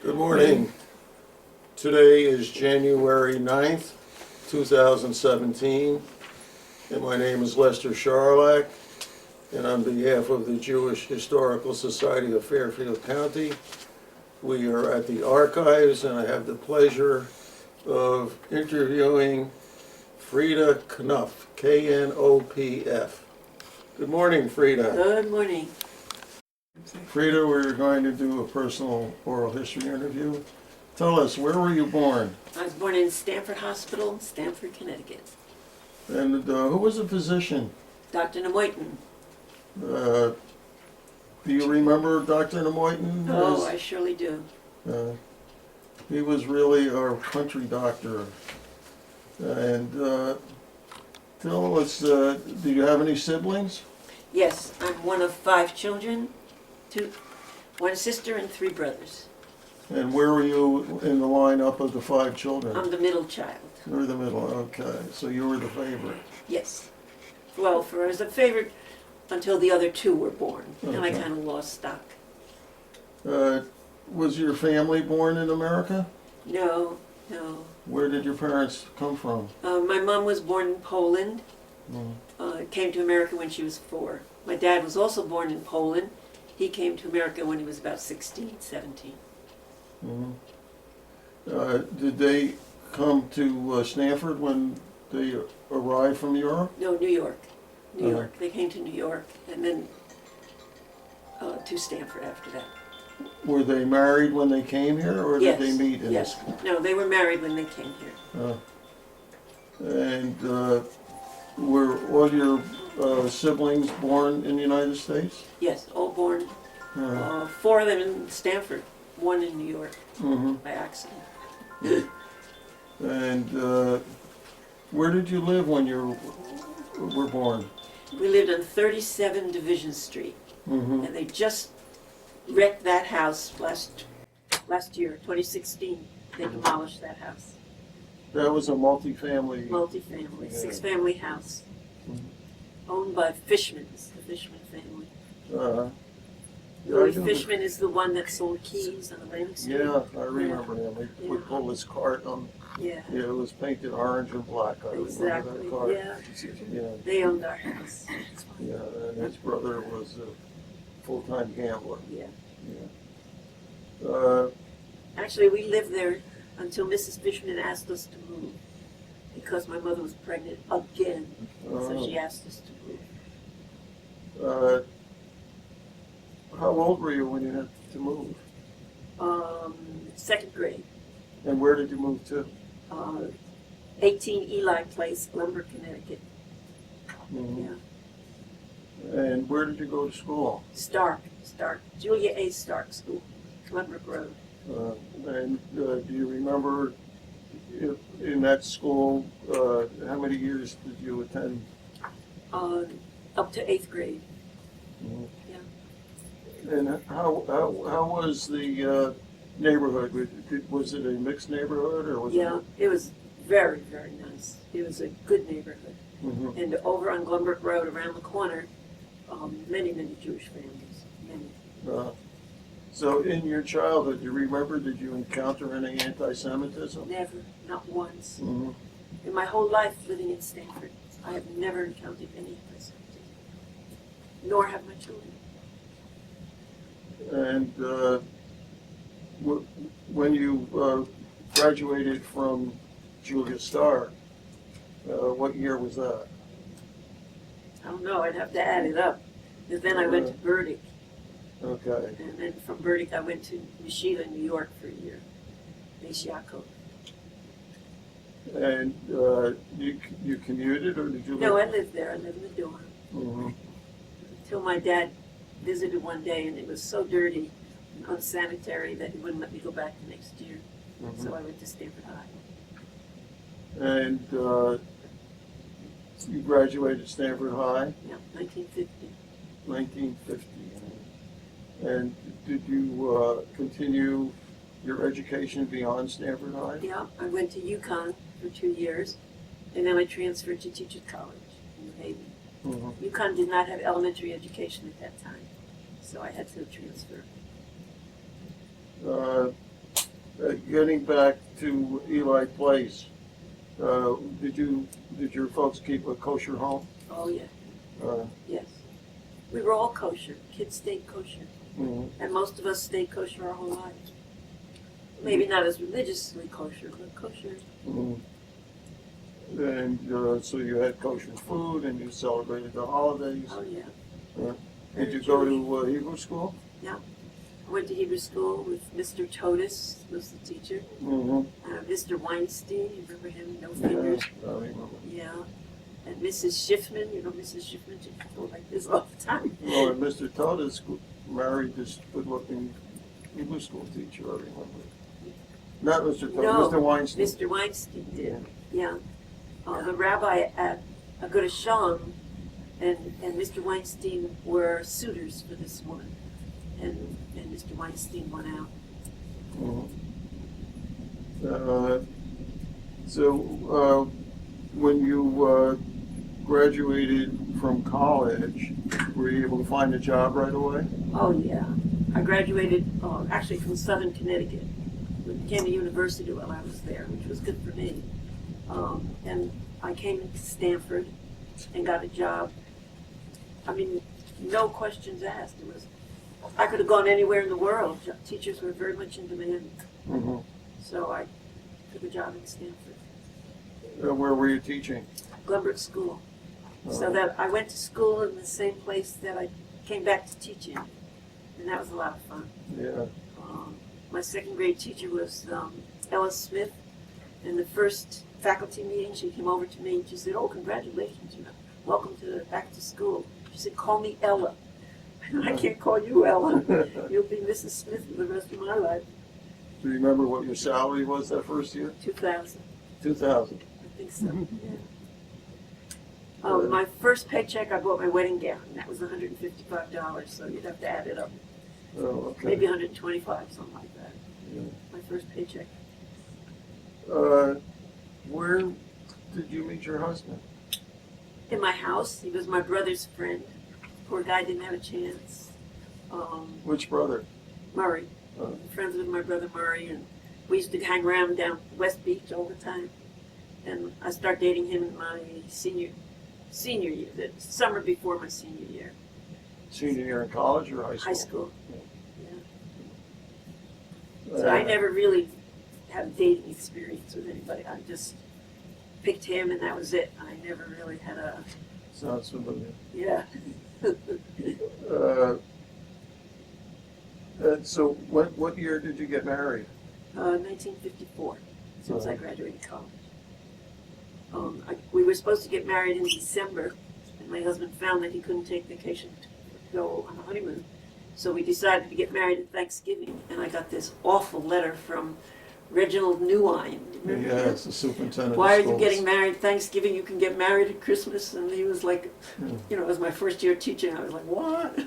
Good morning. Today is January 9th, 2017, and my name is Lester Sharlach, and on behalf of the Jewish Historical Society of Fairfield County, we are at the archives, and I have the pleasure of interviewing Frieda Knopf, K-N-O-P-F. Good morning, Frieda. Good morning. Frieda, we're going to do a personal oral history interview. Tell us, where were you born? I was born in Stamford Hospital, Stamford, Connecticut. And who was the physician? Dr. Nemoitin. Do you remember Dr. Nemoitin? Oh, I surely do. He was really our country doctor. And tell us, do you have any siblings? Yes, I'm one of 5 children, one sister and 3 brothers. And where were you in the lineup of the 5 children? I'm the middle child. You were the middle, okay. So you were the favorite. Yes. Well, I was a favorite until the other 2 were born, and I Okay. kind of lost stock. Was your family born in America? No. Where did your parents come from? My mom was born in Poland. Came to America when she was 4. My dad was also born in Poland. He came to America when he was about 16, 17. Did they come to Stanford when they arrived from Europe? No, New York. New York. They came to New York and then to Stanford after that. Were they married when they came here, or Yes. did they meet in Yes. No, they were married when they came here. And were all your siblings born in the United States? Yes, all born. 4 of them in Stanford, 1 in New York by accident. And where did you live when you were born? We lived on 37 Division Street, and they just wrecked that house last year, 2016. They demolished that house. That was a multifamily. Multi-family, 6-family house, owned by Fishmans, the Fishman family. Louis Fishman is the one that sold keys on Atlantic Street. Yeah, I remember him. He would pull his cart on. Yeah. Yeah, it was painted orange and black. I remember Exactly. that cart. Yeah. They owned our house. Yeah, and his brother was a full-time gambler. Yeah. Yeah. Actually, we lived there until Mrs. Fishman asked us to move because my mother was pregnant again. So she asked us to move. How old were you when you had to move? 2nd grade. And where did you move to? 18 Eli Place, Lumber, Connecticut. Yeah. And where did you go to school? Stark, Julia A. Stark School, Glenbrook Road. And do you remember in that school, how many years did you attend? Up to 8th grade. And how was the neighborhood? Was it a mixed neighborhood, or was it? It was very, very nice. It was a good neighborhood. And over on Glenbrook Road, around the corner, many Jewish families, many. So in your childhood, do you remember, did you encounter any anti-Semitism? Never, not once. In my whole life living in Stanford, I have never encountered any anti-Semitism, nor have my children. And when you graduated from Julia Starr, what year was that? I don't know, I'd have to add it up. And then I went to Burdick. Okay. And then from Burdick I went to Yeshiva, New York for a year, Beis Yaakov. And you commuted, or did you live? No, I lived there. I lived in the dorm. Until my dad visited one day, and it was so dirty and unsanitary that he wouldn't let me go back the next year. So I went to Stanford High. And you graduated Stanford High? Yeah, 1950. 1950. And did you continue your education beyond Stanford High? Yeah, I went to UConn for 2 years, and then I transferred to Teachers College in New Haven. UConn did not have elementary education at that time, so I had to transfer. Getting back to Eli Place, did your folks keep a kosher home? Oh, yeah, Uh, yes. We were all kosher. Kids stayed kosher. mhm. And most of us stayed kosher our whole lives. Maybe not as religiously kosher, but kosher. Mhm. And so you had kosher food and you celebrated the holidays. Oh, yeah. Did you go to Hebrew school? Yeah. I went to Hebrew school with Mr. Totis, was the teacher. Mm-hmm. Mr. Weinstein, you remember him? No Yeah, fingers. I remember. Yeah. And Mrs. Schiffman, you know Mrs. Schiffman, she could go like this all the time. Well, and Mr. Todd married this good-looking Hebrew school teacher, I remember. Not Mr. Todd, No, Mr. Weinstein. Mr. Weinstein did, yeah. The rabbi at Agudah Shalom and Mr. Weinstein were suitors for this woman. And Mr. Weinstein went out. Mhm. So when you graduated from college, were you able to find a job right away? Oh, yeah. I graduated actually from Southern Connecticut. It became a university while I was there, which was good for me. And I came to Stanford and got a job. I mean, no questions asked. I could have gone anywhere in the world. Teachers were very much in demand. Mm-hmm. So I took a job at Stanford. Where were you teaching? Glenbrook School. So that I went to school in the same place that I came back to teach in. And that was a lot of fun. Yeah. My second grade teacher was Ella Smith. In the first faculty meeting, she came over to me and she said, "Oh, congratulations, welcome back to school." She said, "Call me Ella." I can't call you Ella. You'll be Mrs. Smith for the rest of my life. Do you remember what your salary was that first year? 2000. 2000. I think so, yeah. My first paycheck, I bought my wedding gown. That was $155, so you'd have to add it up. Oh, okay. Maybe 125, something like that. Yeah. My first paycheck. Where did you meet your husband? In my house. He was my brother's friend. Poor guy didn't have a chance. Which brother? Murray. Oh. Friends with my brother Murray, and we used to hang around down West Beach all the time. And I started dating him in my senior year, the summer before my senior year. Senior year in college or high school? High school. Yeah. So I never really had a dating experience with anybody. I just picked him and that was it. I never really had a... Sounds familiar. Yeah. So what year did you get married? 1954, since I graduated college. We were supposed to get married in December, and my husband found that he couldn't take vacation to go on a honeymoon. So we decided to get married at Thanksgiving, and I got this awful letter from Reginald Newine. Remember him? Yes, the superintendent Why of are you schools. getting married Thanksgiving? You can get married at Christmas. And he was like, you know, it was my first year teaching. I was like, what?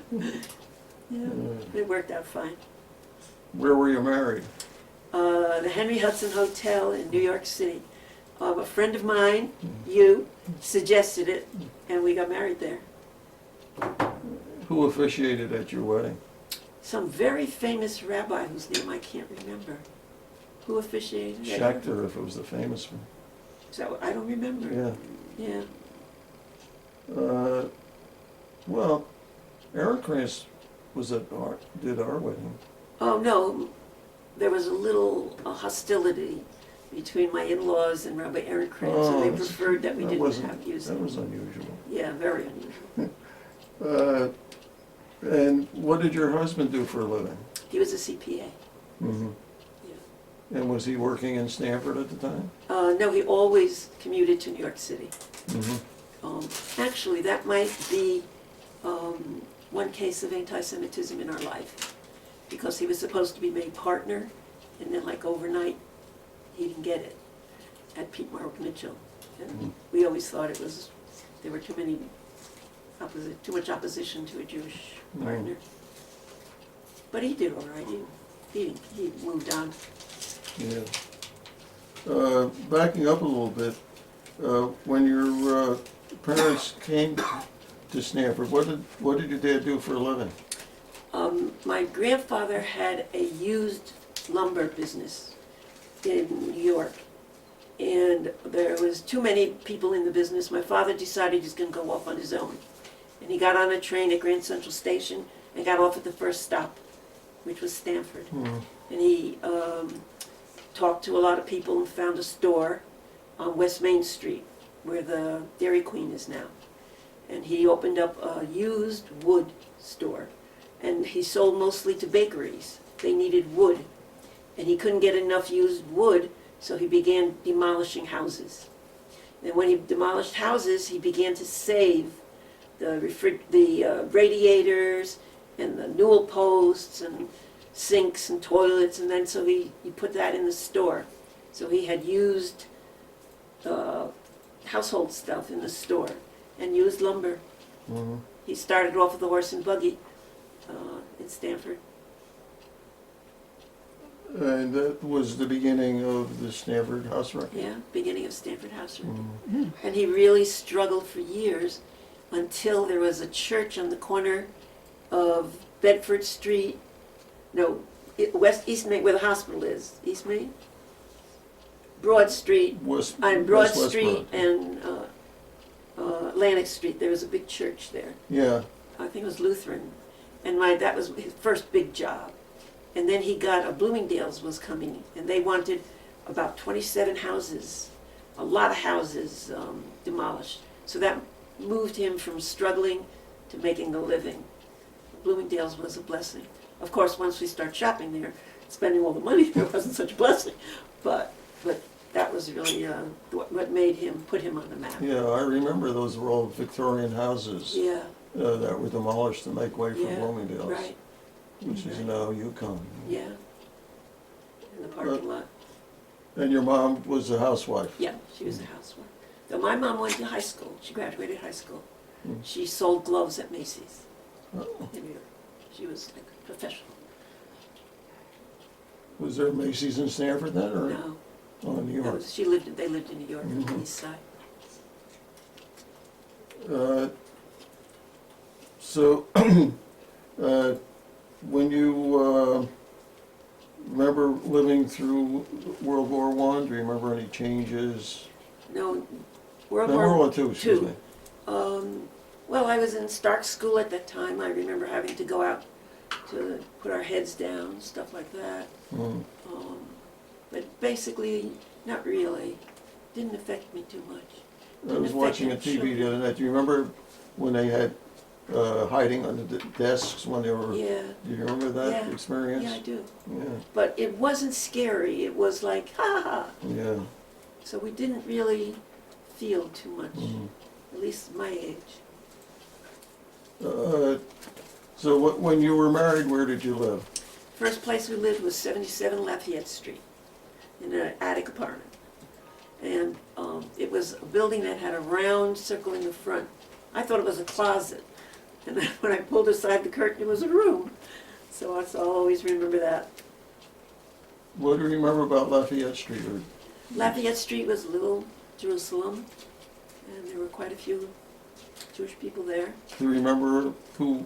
Yeah, it worked out fine. Where were you married? The Henry Hudson Hotel in New York City. A friend of mine, you, suggested it, and we got married there. Who officiated at your wedding? Some very famous rabbi whose name I can't remember. Who officiated? Schechter, if it was the famous one. So I don't remember. Yeah. Yeah. Well, Eric Chris did our wedding. Oh, no. There was a little hostility between my in-laws and Rabbi Aaron Kranz, and they preferred that we didn't have use That it. was unusual. Yeah, very unusual. And what did your husband do for a living? He was a CPA. Mm-hmm. Yeah. And was he working in Stanford at the time? No, he always commuted to New York City. Mm-hmm. Actually, that might be one case of anti-Semitism in our life, because he was supposed to be made partner, and then like overnight, he didn't get it at Pete Marwick Mitchell. And we always thought there were too much opposition to a Jewish partner. But he did all right. He moved on. Yeah. Backing up a little bit, when your parents came to Stanford, what did your dad do for a living? My grandfather had a used lumber business, in New York. And there was too many people in the business. My father decided he's going to go off on his own. And he got on a train at Grand Central Station and got off at the first stop, which was Stamford. Mhm. And he talked to a lot of people and found a store on West Main Street, where the Dairy Queen is now. And he opened up a used wood store. And he sold mostly to bakeries. They needed wood. And he couldn't get enough used wood, so he began demolishing houses. And when he demolished houses, he began to save the radiators and the newel posts and sinks and toilets, and then so he put that in the store. So he had used household stuff in the store and used lumber. Mhm. He started off with a horse and buggy in Stamford. And that was the beginning of the Stanford House Record. Yeah, beginning of Stamford House Record. Mhm. And he really struggled for years until there was a church on the corner of Bedford Street, East Main, where the hospital is, East Main? Broad Street, on Broad West Street Westbrook. and Atlantic Street, there was a big church there. Yeah. I think it was Lutheran. And that was his first big job. And then he got, Bloomingdale's was coming, and they wanted about 27 houses, a lot of houses demolished. So that moved him from struggling to making a living. Bloomingdale's was a blessing. Of course, once we start shopping there, spending all the money, it wasn't such a blessing. But that was really what made him, put him on the map. Yeah, I remember those were old Victorian houses Yeah, that were demolished to make way for yeah, Bloomingdale's, right, which is right. now Yukon. yeah. In the parking lot. And your mom was a housewife? Yeah, she was a housewife. Though my mom went to high school. She graduated high school. Mm. She sold gloves at Macy's Oh. in New York. She was like a professional. Was there Macy's in Stanford then, or? No, Oh, in New that York. was, they lived in New York on the Mhm. east side. So, when you remember living through World War I, do you remember any changes? No, World No, War World War II, excuse me. Well, I was in Stark School at that time. I remember having to go out to put our heads down, stuff like that. Mm. But basically, not really. Didn't affect me too much. I was watching a TV the other night. Do you remember when they had hiding under the desks when they were? Yeah. Do you remember that Yeah. experience? Yeah, I do. Yeah. But it wasn't scary. It was like, ha ha. Yeah. So we didn't really feel too much, Mhm. at least my age. So when you were married, where did you live? First place we lived was 77 Lafayette Street, in an attic apartment. And it was a building that had a round circle in the front. I thought it was a closet. And then when I pulled aside the curtain, it was a room. So I'll always remember that. What do you remember about Lafayette Street? Or, Lafayette Street was Little Jerusalem, and there were quite a few Jewish people there. do you remember who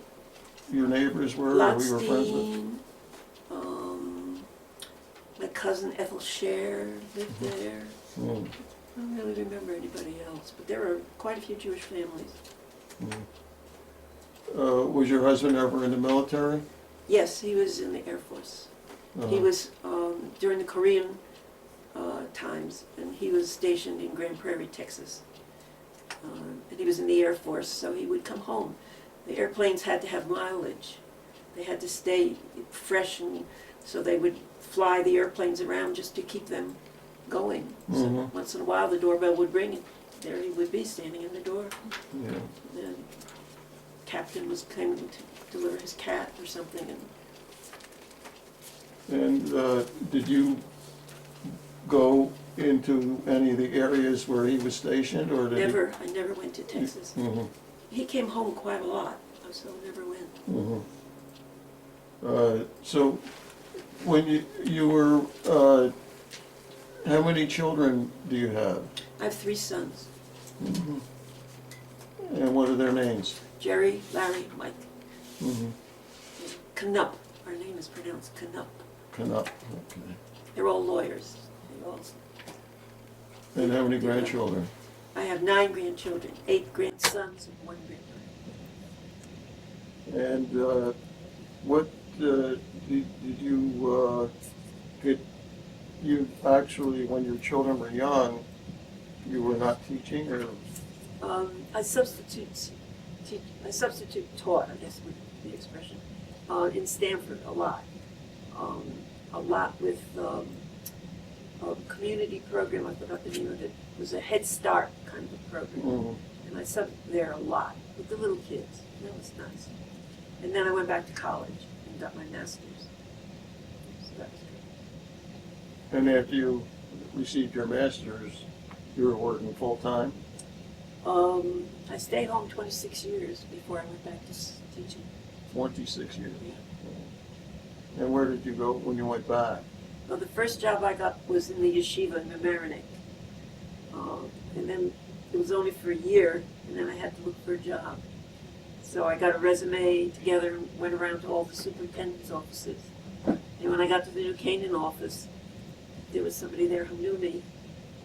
your neighbors were or who you were friends with? Lotstein, my cousin Ethel Scher lived there. Mm. I don't really remember anybody else, but there were quite a few Jewish families. Was your husband ever in the military? Yes, he was in the Air Force. He was during the Korean times, and he was stationed in Grand Prairie, Texas. And he was in the Air Force, so he would come home. The airplanes had to have mileage. They had to stay fresh, and so they would fly the airplanes around just to keep them going. So Mhm. once in a while, the doorbell would ring, and there he would be standing in the door. Yeah. The captain was coming to deliver his cat or something, and Did you go into any of the areas where he was stationed, or did I never went to Texas. Mm-hmm. He came home quite a lot, so never went. Mm-hmm. So, when you were, how many children do you have? I have 3 sons, Mm-hmm. And what are their names? Jerry, Larry, Mike. Mm-hmm. Knupp, our name is pronounced Knupp. Canuck. Okay. They're all lawyers. They all- And how many grandchildren? I have 9 grandchildren, 8 grandsons and 1 granddaughter. And what did you get? You actually, when your children were young, you were not teaching, or I substitute taught, I guess would be the expression, in Stanford a lot. A lot with a community program, I forgot the name of it. It was a Head Start kind of a program. Mm-hmm. And I subbed there a lot with the little kids. That was nice. And then I went back to college and got my master's. So that was good. And after you received your master's, you were working full-time? I stayed home 26 years before I went back to teaching. 26 years. Yeah. And where did you go when you went back? Well, the first job I got was in the yeshiva in Mamaroneck. And then it was only for a year, and then I had to look for a job. So I got a resume together and went around to all the superintendent's offices. And when I got to the New Canaan office, there was somebody there who knew me.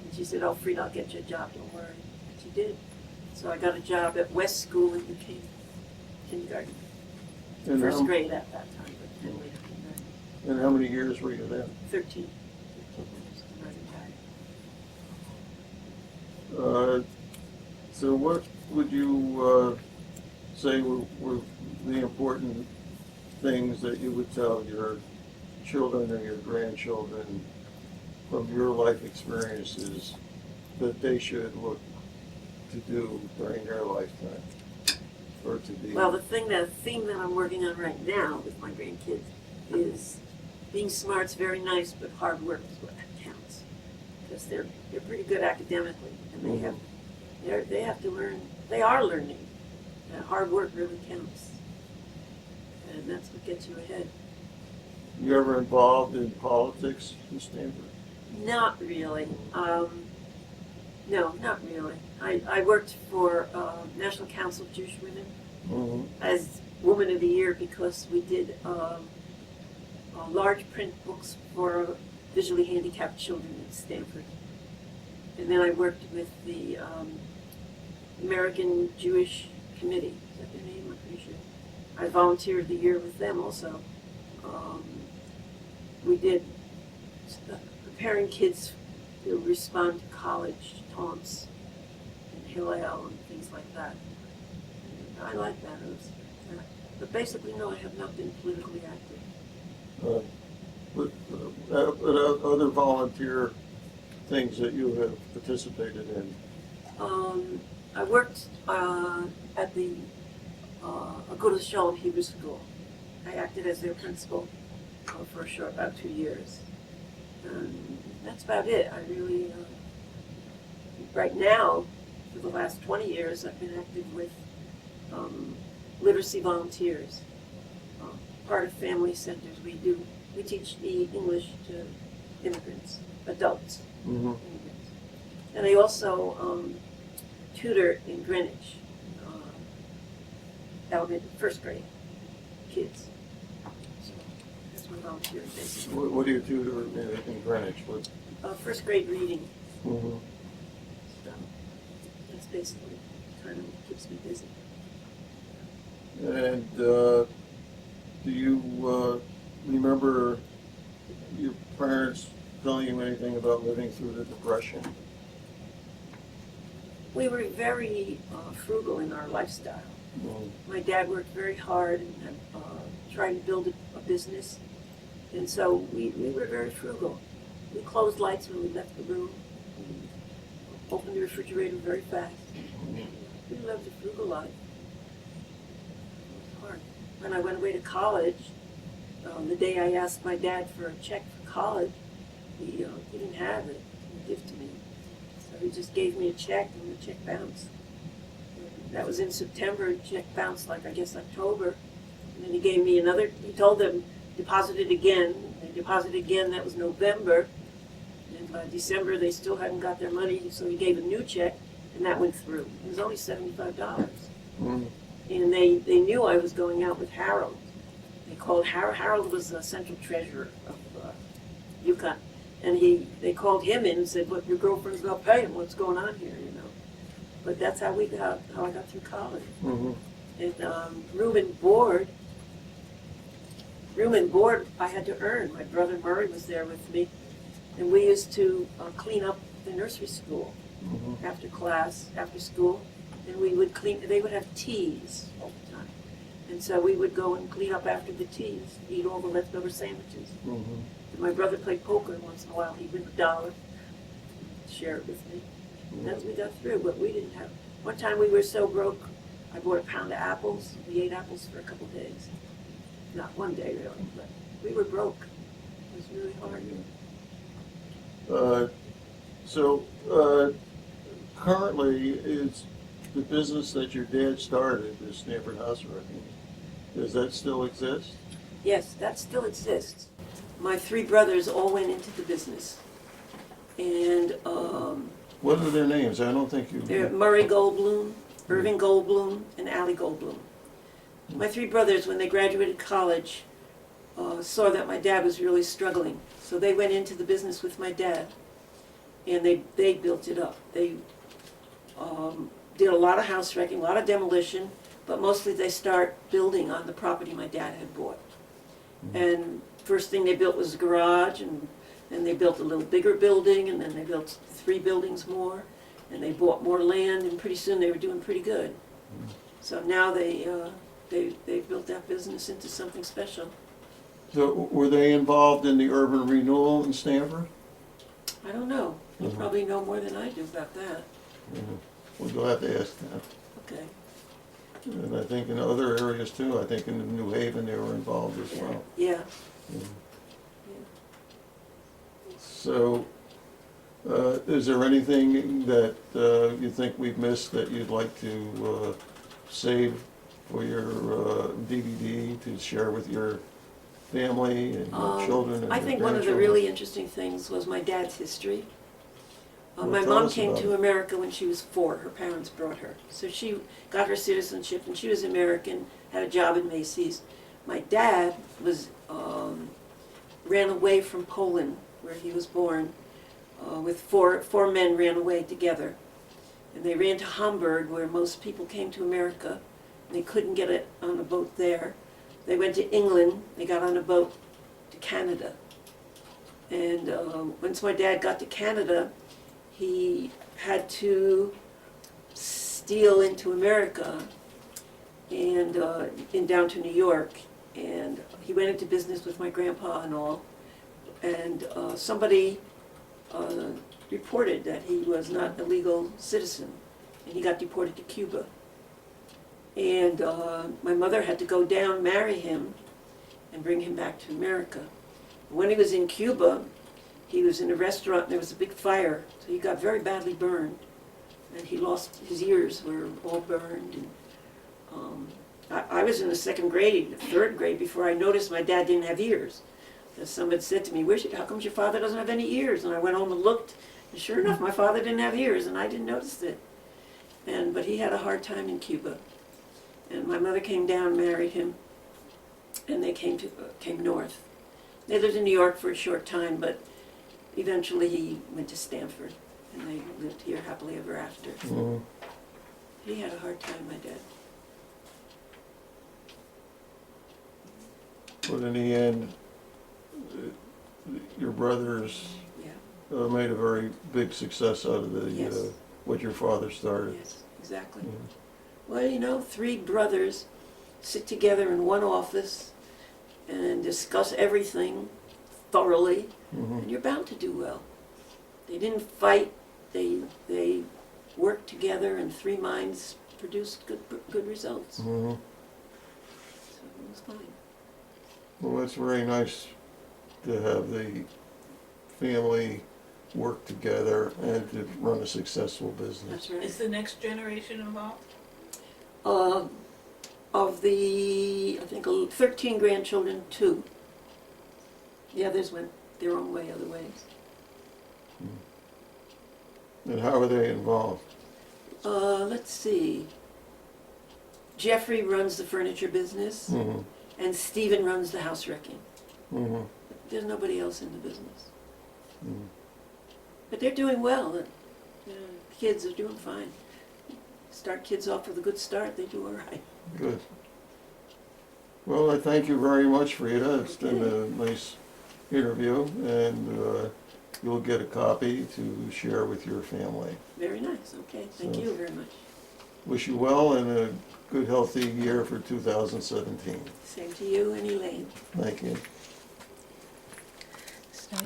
And she said, "Oh, Frieda, I'll get you a job, don't worry." And she did. So I got a job at West School in New Canaan, kindergarten. And First how- grade at that time, but then later kindergarten. And how many years were you there? 13 years, and I retired. So what would you say were the important things that you would tell your children or your grandchildren from your life experiences that they should look to do during their lifetime, or to be? Well, the theme that I'm working on right now with my grandkids is being smart's very nice, but hard work is what counts. Because they're pretty good academically, and they have to learn. They are learning, and hard work really counts, and that's what gets you ahead. You ever involved in politics in Stanford? Not really. No, not really. I worked for National Council of Jewish Women Mm-hmm. as Woman of the Year because we did large print books for visually handicapped children in Stanford. And then I worked with the American Jewish Committee. Is that their name? I'm pretty sure. I volunteered the year with them also. We did preparing kids to respond to college taunts and Hillel and things like that. I like that. But basically, no, I have not been politically active. But other volunteer things that you have participated in? I worked at the Agudas Shalom Hebrew School. I acted as their principal for a short, about 2 years. And that's about it. I really, right now, for the last 20 years, I've been active with literacy volunteers, part of family centers. We teach English to immigrants, adults, Mm-hmm. immigrants. And I also tutor in Greenwich, first grade kids. So that's my volunteering basically. What do you tutor in Greenwich? First grade reading. Mm-hmm. So that's basically kind of what keeps me busy. And do you remember your parents telling you anything about living through the Depression? We were very frugal in our lifestyle. Mm-hmm. My dad worked very hard and tried to build a business. And so we were very frugal. We closed lights when we left the room. We opened the refrigerator very fast. We lived a frugal life. It was hard. When I went away to college, the day I asked my dad for a check for college, he didn't have it to give to me. So he just gave me a check and the check bounced. That was in September, the check bounced like I guess October. And then he gave me another, he told them, deposit it again. They deposited again, that was November. And by December, they still hadn't got their money, so he gave a new check, and that went through. It was only $75. Mm-hmm. And they knew I was going out with Harold. They called Harold. Harold was the central treasurer of Yukon. And they called him in and said, "What, your girlfriend's not paying, what's going on here, you know?" But that's how I got through college. Mm-hmm. And room and board I had to earn. My brother Murray was there with me, and we used to clean up the nursery school Mm-hmm. after class, after school, and we would clean. They would have teas all the time, and so we would go and clean up after the teas, eat all the leftover sandwiches. Mm-hmm. And my brother played poker once in a while. He'd win $1, share it with me. And that's we got through. But we didn't have. One time we were so broke, I bought a pound of apples. We ate apples for a couple of days. Not one day really, but we were broke. It was really hard. Currently, is the business that your dad started, the Stanford House Wrecking, does that still exist? Yes, that still exists. My 3 brothers all went into the business, and What are their names? I don't think you. they're Murray Goldblum, Irving Goldblum, and Allie Goldblum. My 3 brothers, when they graduated college, saw that my dad was really struggling, so they went into the business with my dad, and they built it up. They did a lot of house wrecking, a lot of demolition, but mostly they start building on the property my dad had bought. And first thing they built was a garage, and then they built a little bigger building, and then they built 3 buildings more, and they bought more land, and pretty soon they were doing pretty good. So now they built that business into something special. So were they involved in the urban renewal in Stanford? I don't know. You probably know more than I do about that. We'll have to ask them. Okay. And I think in other areas too, I think in New Haven they were involved as well. Yeah. So, is there anything that you think we've missed that you'd like to save for your DVD to share with your family and your children and I your think one of the grandchildren? really interesting things was my dad's history. Well, My tell mom us came about to it. America when she was 4. Her parents brought her. So she got her citizenship, and she was American, had a job at Macy's. My dad ran away from Poland, where he was born, with four men ran away together. And they ran to Hamburg, where most people came to America. They couldn't get it on a boat there. They went to England. They got on a boat to Canada. And once my dad got to Canada, he had to steal into America and down to New York. And he went into business with my grandpa and all. And somebody reported that he was not a legal citizen, and he got deported to Cuba. And my mother had to go down, marry him, and bring him back to America. When he was in Cuba, he was in a restaurant, and there was a big fire, so he got very badly burned. And he lost, his ears were all burned. And I was in the 2nd grade, 3rd grade, before I noticed my dad didn't have ears. And somebody said to me, how come your father doesn't have any ears? And I went home and looked, and sure enough, my father didn't have ears, and I didn't notice it. But he had a hard time in Cuba. And my mother came down, married him, and they came north. They lived in New York for a short time, but eventually he went to Stanford, and they lived here happily ever after. Mhm. He had a hard time, my dad. But in the end, your brothers Yeah, made a very big success out of the Yes. what your father started. yes, exactly. Yeah. Well, 3 brothers sit together in one office and discuss everything thoroughly, Mhm. and you're bound to do well. They didn't fight, they worked together, and 3 minds produced good results. Mhm. So it was fine. Well, it's very nice to have the family work together and to run a successful business. That's right. Is the next generation involved? Of the, I think, 13 grandchildren, 2. The others went their own way, other ways. And how are they involved? Let's see. Jeffrey runs the furniture business, Mhm. and Stephen runs the house wrecking. Mhm. There's nobody else in the business. But they're doing well. You know, kids are doing fine. Start kids off with a good start, they do all right. Good. Well, I thank you very much, Frieda. It's been a nice interview, and you'll get a copy to share with your family. Very nice, okay, thank So- you very much. Wish you well and a good, healthy year for 2017. Same to you and Elaine. Thank you. Stay.